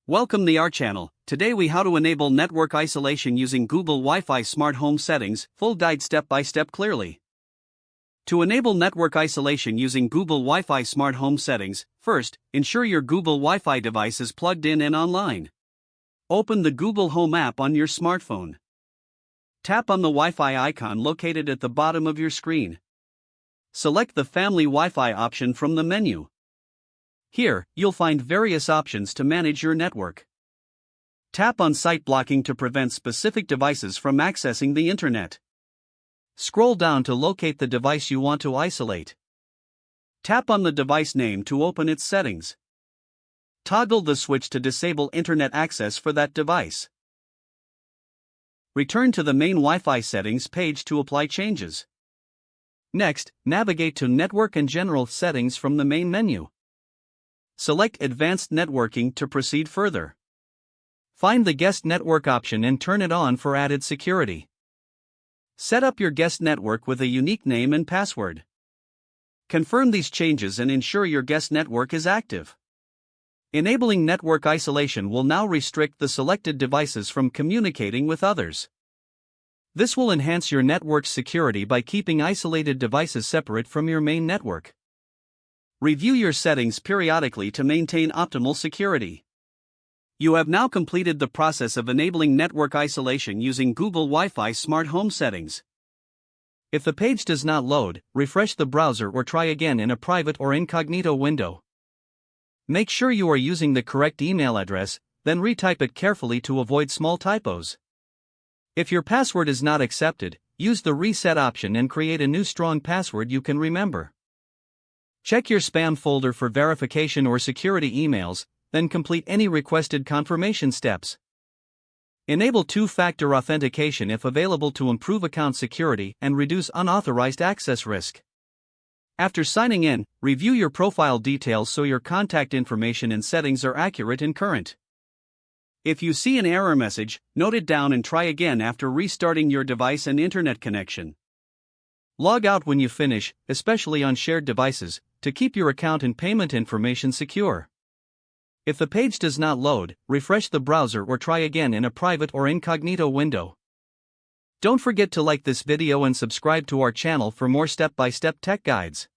Welcome to our channel. Today we how to enable network isolation using Google Wi-Fi smart home settings, full guide step by step clearly. To enable network isolation using Google Wi-Fi smart home settings, first, ensure your Google Wi-Fi device is plugged in and online. Open the Google Home app on your smartphone. Tap on the Wi-Fi icon located at the bottom of your screen. Select the Family Wi-Fi option from the menu. Here, you'll find various options to manage your network. Tap on Site Blocking to prevent specific devices from accessing the internet. Scroll down to locate the device you want to isolate. Tap on the device name to open its settings. Toggle the switch to disable internet access for that device. Return to the main Wi-Fi settings page to apply changes. Next, navigate to Network and General Settings from the main menu. Select Advanced Networking to proceed further. Find the Guest Network option and turn it on for added security. Set up your guest network with a unique name and password. Confirm these changes and ensure your guest network is active. Enabling network isolation will now restrict the selected devices from communicating with others. This will enhance your network's security by keeping isolated devices separate from your main network. Review your settings periodically to maintain optimal security. You have now completed the process of enabling network isolation using Google Wi-Fi smart home settings. If the page does not load, refresh the browser or try again in a private or incognito window. Make sure you are using the correct email address, then retype it carefully to avoid small typos. If your password is not accepted, use the reset option and create a new strong password you can remember. Check your spam folder for verification or security emails, then complete any requested confirmation steps. Enable two-factor authentication if available to improve account security and reduce unauthorized access risk. After signing in, review your profile details so your contact information and settings are accurate and current. If you see an error message, note it down and try again after restarting your device and internet connection. Log out when you finish, especially on shared devices, to keep your account and payment information secure. If the page does not load, refresh the browser or try again in a private or incognito window. Don't forget to like this video and subscribe to our channel for more step-by-step tech guides.